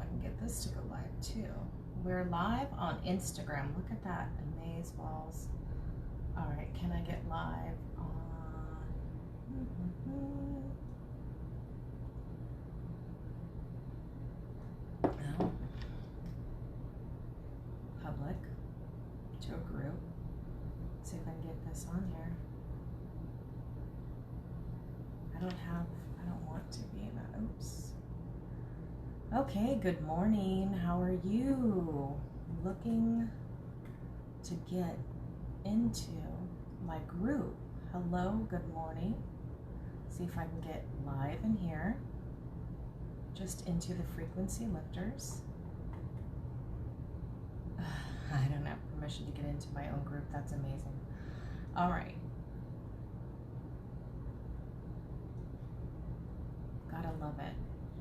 can get this to go live too. We're live on Instagram. Look at that, amaze balls. All right, can I get live on? No. Public to a group. See if I can get this on here. I don't want to be in that. Oops. Okay, good morning. How are you? Looking to get into my group. Hello, good morning. See if I can get live in here. Just into the frequency lifters. I don't have permission to get into my own group. That's amazing. All right. Gotta love it.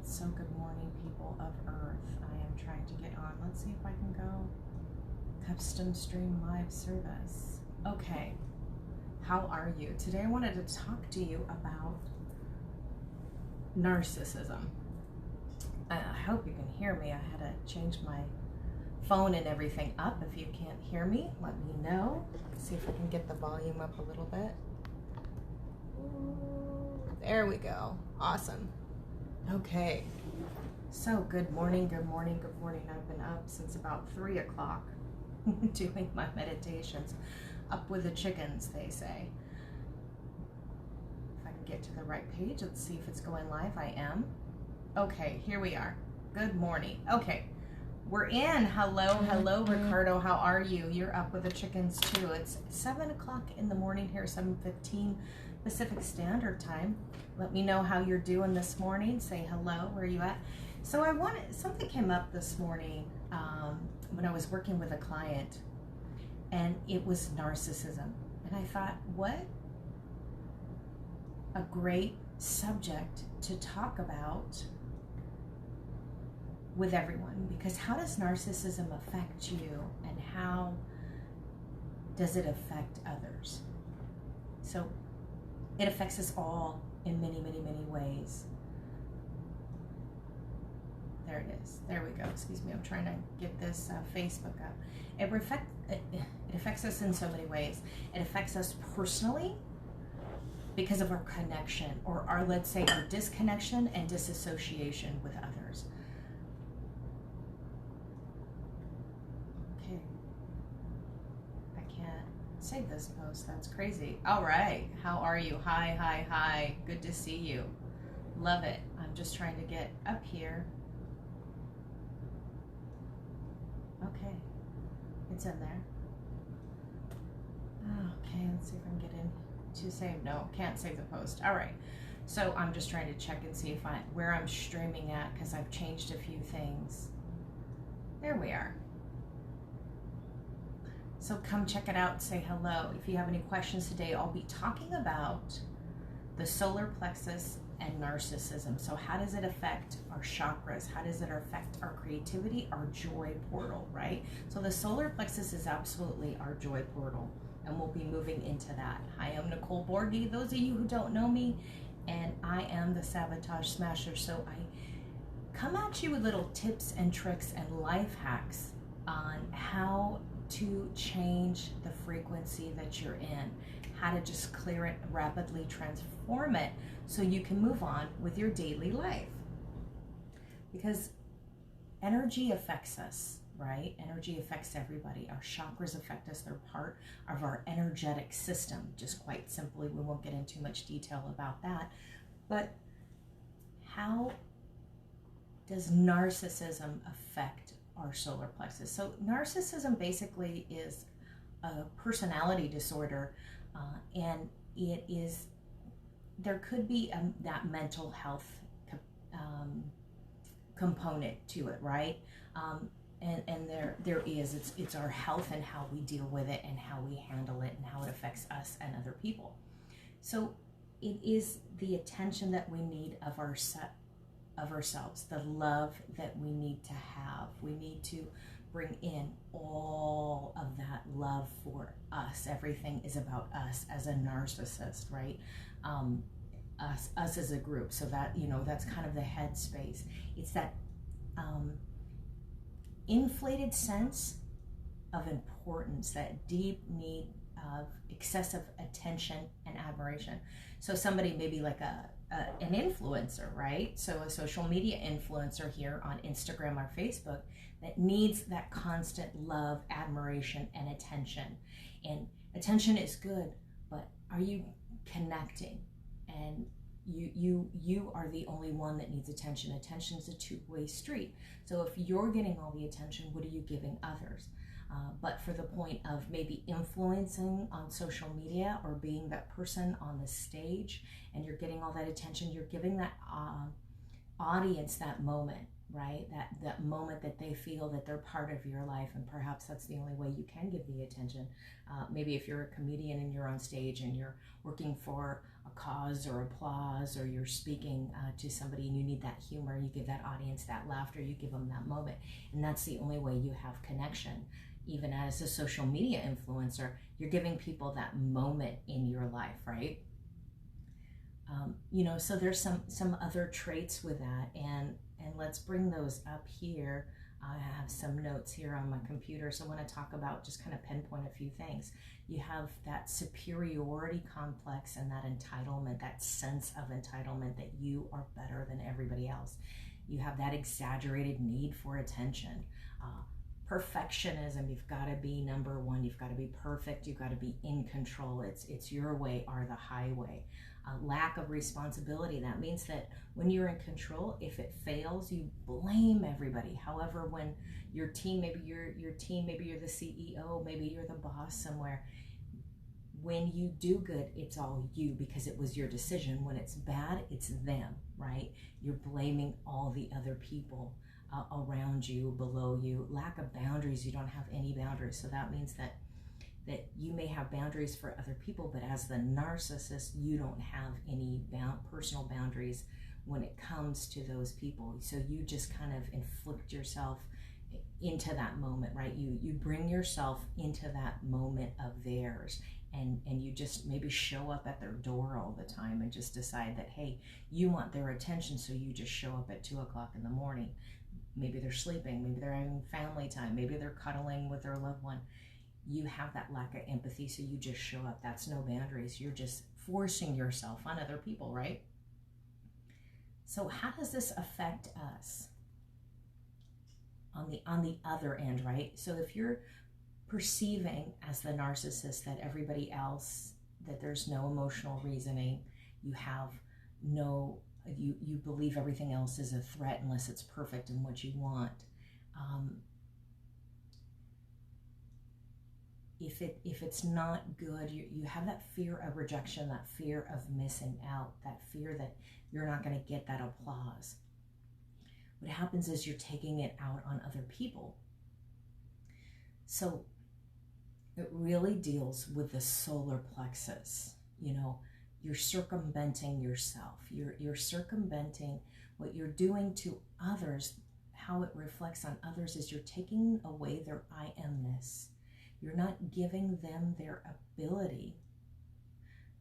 So good morning, people of Earth. I am trying to get on. Let's see if I can go custom stream live service. Okay. How are you? Today I wanted to talk to you about narcissism. I hope you can hear me. I had to change my phone and everything up. If you can't hear me, let me know. Let's see if I can get the volume up a little bit. There we go. Awesome. Okay. So good morning, good morning, good morning. I've been up since about 3 o'clock doing my meditations. Up with the chickens, they say. If I can get to the right page, let's see if it's going live. I am. Okay, here we are. Good morning. Okay. We're in. Hello, Ricardo. How are you? You're up with the chickens too. It's 7 o'clock in the morning here, 7:15 Pacific Standard Time. Let me know how you're doing this morning. Say hello. Where are you at? So something came up this morning when I was working with a client, and it was narcissism. And I thought, what a great subject to talk about with everyone, because how does narcissism affect you and how does it affect others? So it affects us all in many, many, many ways. There it is. There we go. Excuse me. I'm trying to get this Facebook up. It affects us in so many ways. It affects us personally because of our connection, or our, let's say, our disconnection and disassociation with others. Okay. I can't save this post. That's crazy. All right. How are you? Hi. Good to see you. Love it. I'm just trying to get up here. Okay. It's in there. Okay, let's see if I can get in to save. No, can't save the post. All right. So I'm just trying to check and see if where I'm streaming at, because I've changed a few things. There we are. So come check it out and say hello. If you have any questions today, I'll be talking about the solar plexus and narcissism. So how does it affect our chakras? How does it affect our creativity, our joy portal, right? So the solar plexus is absolutely our joy portal, and we'll be moving into that. Hi, I'm Nicole Borghi. Those of you who don't know me, and I am the Sabotage Smasher. So I come at you with little tips and tricks and life hacks on how to change the frequency that you're in, how to just clear it, rapidly transform it, so you can move on with your daily life. Because energy affects us, right? Energy affects everybody. Our chakras affect us. They're part of our energetic system, just quite simply. We won't get into much detail about that. But how does narcissism affect our solar plexus? So narcissism basically is a personality disorder, and it is, there could be that mental health component to it, right? And there is, it's our health and how we deal with it and how we handle it and how it affects us and other people. So it is the attention that we need of ourselves, the love that we need to have. We need to bring in all of that love for us. Everything is about us as a narcissist, right? Us as a group. So that, you know, that's kind of the headspace. It's that inflated sense of importance, that deep need of excessive attention and admiration. So somebody maybe like an influencer, right? So a social media influencer here on Instagram or Facebook that needs that constant love, admiration, and attention. And attention is good, but are you connecting? And you are the only one that needs attention. Attention is a two-way street. So if you're getting all the attention, what are you giving others? But for the point of maybe influencing on social media or being that person on the stage, and you're getting all that attention, you're giving that audience that moment, right? That moment that they feel that they're part of your life, and perhaps that's the only way you can give the attention. Maybe if you're a comedian and you're on stage and you're working for a cause or applause, or you're speaking to somebody and you need that humor, you give that audience that laughter, you give them that moment, and that's the only way you have connection. Even as a social media influencer, you're giving people that moment in your life, right? So there's some other traits with that, and let's bring those up here. I have some notes here on my computer, so I want to talk about, just kind of pinpoint a few things. You have that superiority complex and that entitlement, that sense of entitlement that you are better than everybody else. You have that exaggerated need for attention. Perfectionism, you've got to be number one, you've got to be perfect, you've got to be in control, it's your way or the highway. Lack of responsibility, that means that when you're in control, if it fails, you blame everybody. However, when your team, maybe you're the CEO, maybe you're the boss somewhere, when you do good, it's all you because it was your decision. When it's bad, it's them, right? You're blaming all the other people around you, below you. Lack of boundaries, you don't have any boundaries. So that means that you may have boundaries for other people, but as the narcissist, you don't have any personal boundaries when it comes to those people. So you just kind of inflict yourself into that moment, right? You bring yourself into that moment of theirs, and you just maybe show up at their door all the time and just decide that, hey, you want their attention, so you just show up at 2 o'clock in the morning. Maybe they're sleeping, maybe they're having family time, maybe they're cuddling with their loved one. You have that lack of empathy, so you just show up. That's no boundaries. You're just forcing yourself on other people, right? So how does this affect us on the other end, right? So if you're perceiving as the narcissist that everybody else, that there's no emotional reasoning, you have no, you believe everything else is a threat unless it's perfect and what you want. If it's not good, you have that fear of rejection, that fear of missing out, that fear that you're not going to get that applause. What happens is you're taking it out on other people. So it really deals with the solar plexus. You're circumventing yourself. You're circumventing what you're doing to others. How it reflects on others is you're taking away their I am-ness. You're not giving them their ability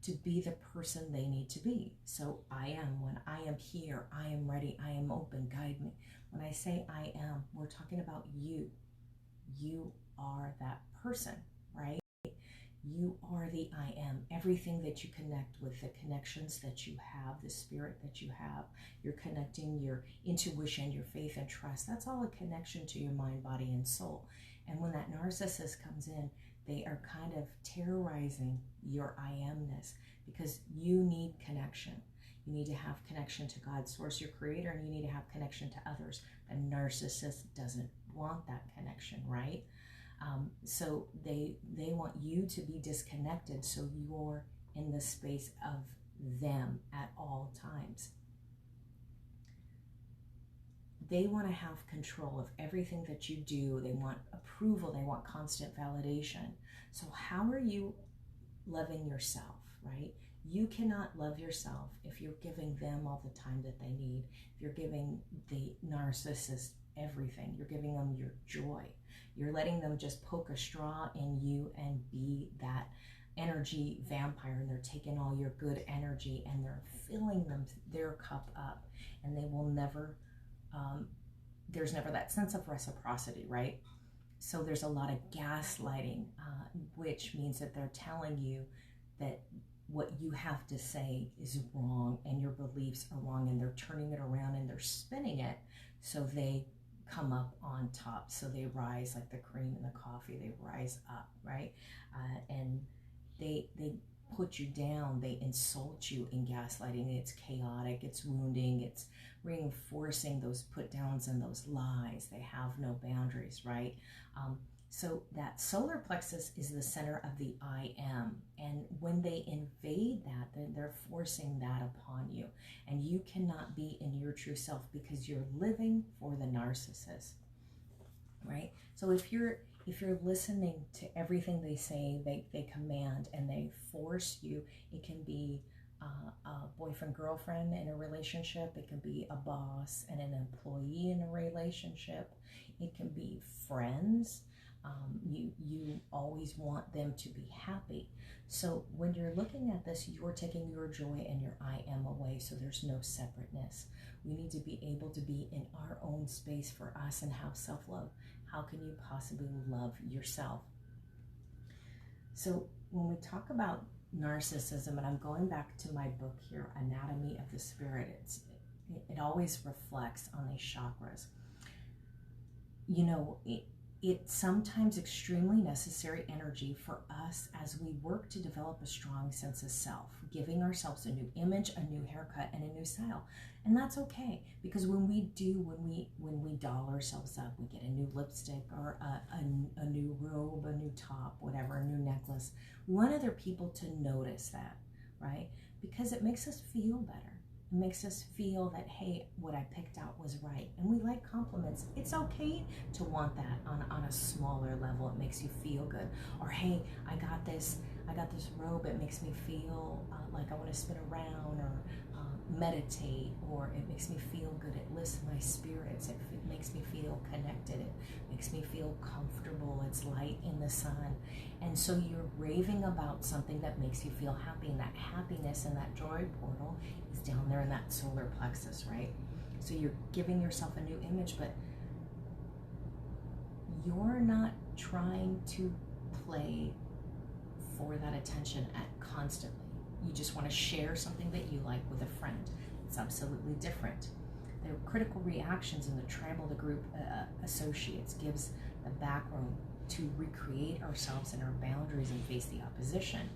to be the person they need to be. So I am, when I am here, I am ready, I am open, guide me. When I say I am, we're talking about you. You are that person, right? You are the I am. Everything that you connect with, the connections that you have, the spirit that you have, you're connecting your intuition, your faith and trust. That's all a connection to your mind, body, and soul. And when that narcissist comes in, they are kind of terrorizing your I am-ness because you need connection. You need to have connection to God, source, your creator, and you need to have connection to others. The narcissist doesn't want that connection, right? So they want you to be disconnected, so you're in the space of them at all times. They want to have control of everything that you do. They want approval. They want constant validation. So how are you loving yourself, right? You cannot love yourself if you're giving them all the time that they need. If you're giving the narcissist everything, you're giving them your joy. You're letting them just poke a straw in you and be that energy vampire, and they're taking all your good energy and they're filling their cup up, and they will never there's never that sense of reciprocity, right? So there's a lot of gaslighting, which means that they're telling you that what you have to say is wrong and your beliefs are wrong, and they're turning it around and they're spinning it so they come up on top. So they rise like the cream in the coffee, they rise up, right? And they put you down, they insult you in gaslighting. It's chaotic, it's wounding, it's reinforcing those put downs and those lies. They have no boundaries, right? So that solar plexus is the center of the I am. And when they invade that, then they're forcing that upon you. And you cannot be in your true self because you're living for the narcissist, right? So if you're listening to everything they say, they command and they force you, it can be a boyfriend, girlfriend in a relationship. It can be a boss and an employee in a relationship. It can be friends. You always want them to be happy. So when you're looking at this, you're taking your joy and your I am away, so there's no separateness. We need to be able to be in our own space for us and have self-love. How can you possibly love yourself? So when we talk about narcissism, and I'm going back to my book here, Anatomy of the Spirit, it always reflects on these chakras. You know, it's sometimes extremely necessary energy for us as we work to develop a strong sense of self, giving ourselves a new image, a new haircut, and a new style. And that's okay, because when we doll ourselves up, we get a new lipstick or a new robe, a new top, whatever, a new necklace. We want other people to notice that, right? Because it makes us feel better. It makes us feel that, hey, what I picked out was right. And we like compliments. It's okay to want that on a smaller level. It makes you feel good. Or, hey, I got this robe. It makes me feel like I want to spin around or meditate, or it makes me feel good. It lifts my spirits. It makes me feel connected. It makes me feel comfortable. It's light in the sun. And so you're raving about something that makes you feel happy, and that happiness and that joy portal is down there in that solar plexus, right? So you're giving yourself a new image, but you're not trying to play for that attention constantly. You just want to share something that you like with a friend. It's absolutely different. The critical reactions in the tribal, the group associates, gives the background to recreate ourselves and our boundaries and face the opposition.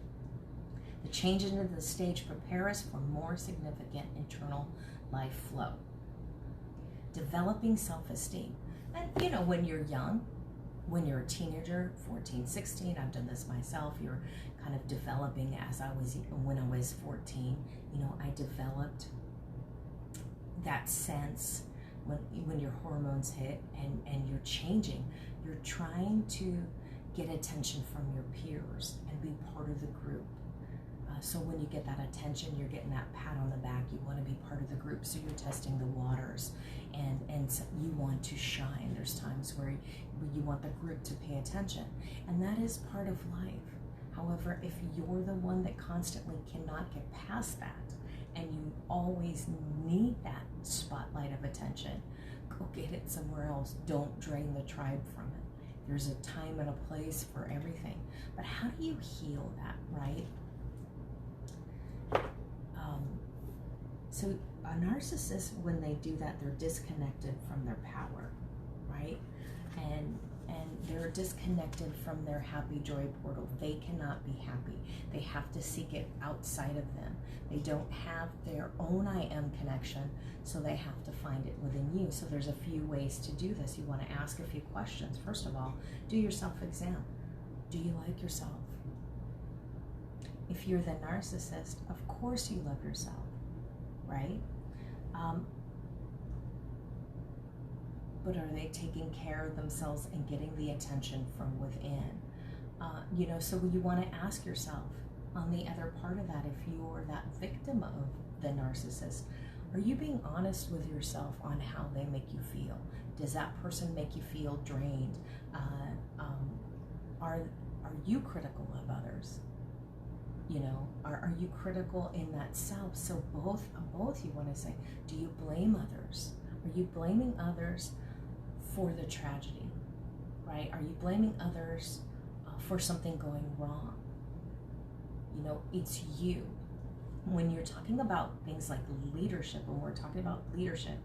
The changes into the stage prepare us for more significant internal life flow. Developing self-esteem. And you know, when you're young, when you're a teenager, 14, 16, I've done this myself, you're kind of developing when I was 14, you know, I developed that sense when your hormones hit and you're changing, you're trying to get attention from your peers and be part of the group. So when you get that attention, you're getting that pat on the back, you want to be part of the group, so you're testing the waters, and so you want to shine. There's times where you want the group to pay attention, and that is part of life. However, if you're the one that constantly cannot get past that, and you always need that spotlight of attention, go get it somewhere else. Don't drain the tribe from it. There's a time and a place for everything. But how do you heal that, right? So a narcissist, when they do that, they're disconnected from their power, right? And they're disconnected from their happy joy portal. They cannot be happy. They have to seek it outside of them. They don't have their own I am connection, so they have to find it within you. So there's a few ways to do this. You want to ask a few questions. First of all, do your self-exam. Do you like yourself? If you're the narcissist, of course you love yourself, right? But are they taking care of themselves and getting the attention from within? You know, so you want to ask yourself on the other part of that, if you're that victim of the narcissist, are you being honest with yourself on how they make you feel? Does that person make you feel drained? Are you critical of others? You know, are you critical in that self? So both you want to say, do you blame others? Are you blaming others for the tragedy, right? Are you blaming others for something going wrong? You know, it's you. When you're talking about things like leadership, when we're talking about leadership,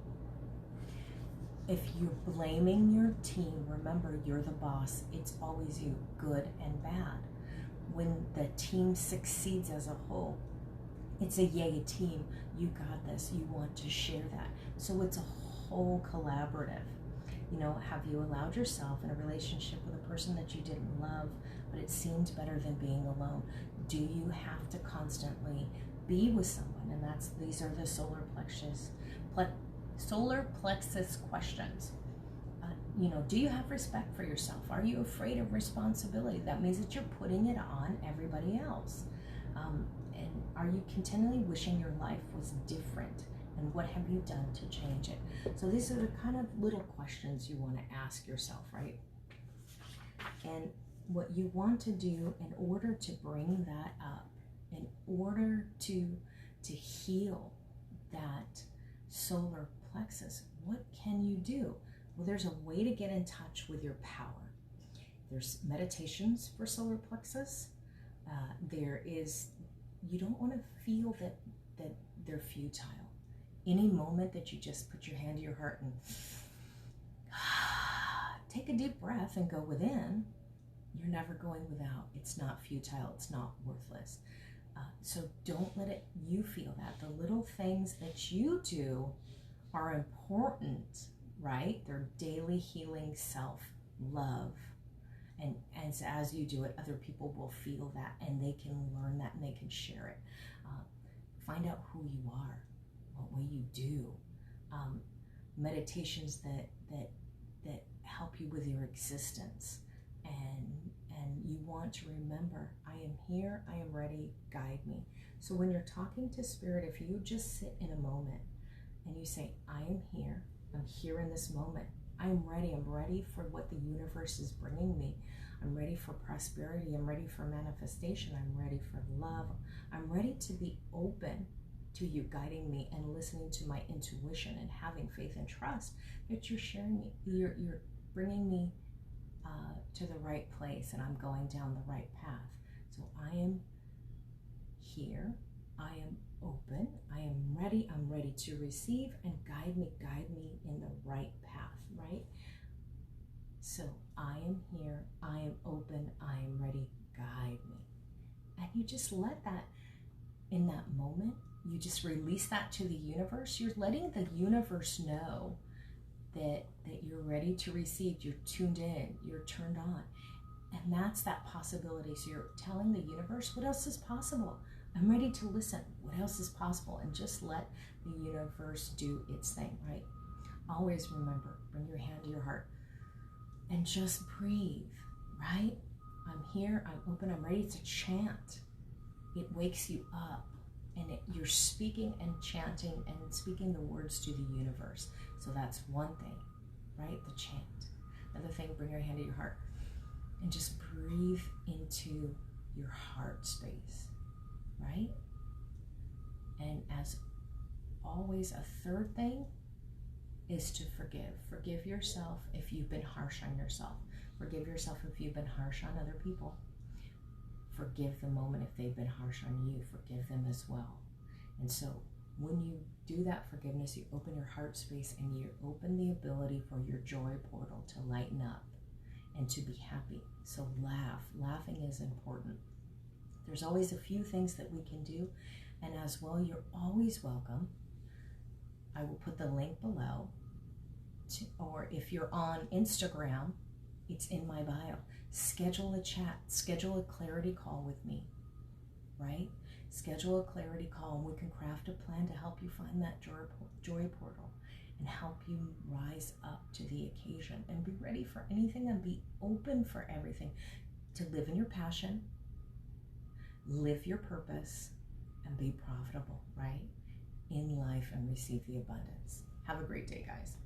if you're blaming your team, remember, you're the boss. It's always you, good and bad. When the team succeeds as a whole, it's a yay team. You got this. You want to share that. So it's a whole collaborative. You know, have you allowed yourself in a relationship with a person that you didn't love, but it seemed better than being alone? Do you have to constantly be with someone? And these are the solar plexus questions. You know, do you have respect for yourself? Are you afraid of responsibility? That means that you're putting it on everybody else. And are you continually wishing your life was different? And what have you done to change it? So these are the kind of little questions you want to ask yourself, right? And what you want to do in order to bring that up, in order to heal that solar plexus, what can you do? Well, there's a way to get in touch with your power. There's meditations for solar plexus. You don't want to feel that they're futile. Any moment that you just put your hand to your heart and take a deep breath and go within, you're never going without. It's not futile. It's not worthless. So don't let you feel that. The little things that you do are important, right? They're daily healing self-love. And as you do it, other people will feel that, and they can learn that, and they can share it. Find out who you are, what will you do. Meditations that help you with your existence, and you want to remember, I am here, I am ready, guide me. So when you're talking to spirit, if you just sit in a moment and you say, I am here, I'm here in this moment, I'm ready for what the universe is bringing me. I'm ready for prosperity, I'm ready for manifestation, I'm ready for love. I'm ready to be open to you guiding me and listening to my intuition and having faith and trust that you're sharing me, you're bringing me to the right place, and I'm going down the right path. So I am here, I am open, I am ready, I'm ready to receive, and guide me in the right path, right? So I am here, I am open, I am ready, guide me. And you just let that, in that moment, you just release that to the universe. You're letting the universe know that you're ready to receive, you're tuned in, you're turned on. And that's that possibility. So you're telling the universe, what else is possible? I'm ready to listen. What else is possible? And just let the universe do its thing, right? Always remember, bring your hand to your heart and just breathe, right? I'm here, I'm open, I'm ready to chant. It wakes you up, and you're speaking and chanting and speaking the words to the universe. So that's one thing, right? The chant. Another thing, bring your hand to your heart and just breathe into your heart space, right? And as always, a third thing is to forgive. Forgive yourself if you've been harsh on yourself. Forgive yourself if you've been harsh on other people. Forgive the moment if they've been harsh on you. Forgive them as well. And so when you do that forgiveness, you open your heart space and you open the ability for your joy portal to lighten up and to be happy. So laugh. Laughing is important. There's always a few things that we can do. And as well, you're always welcome. I will put the link below. Or if you're on Instagram, it's in my bio. Schedule a chat. Schedule a clarity call with me, right? Schedule a clarity call, and we can craft a plan to help you find that joy portal and help you rise up to the occasion and be ready for anything and be open for everything, to live in your passion, live your purpose, and be profitable, right? In life, and receive the abundance. Have a great day, guys.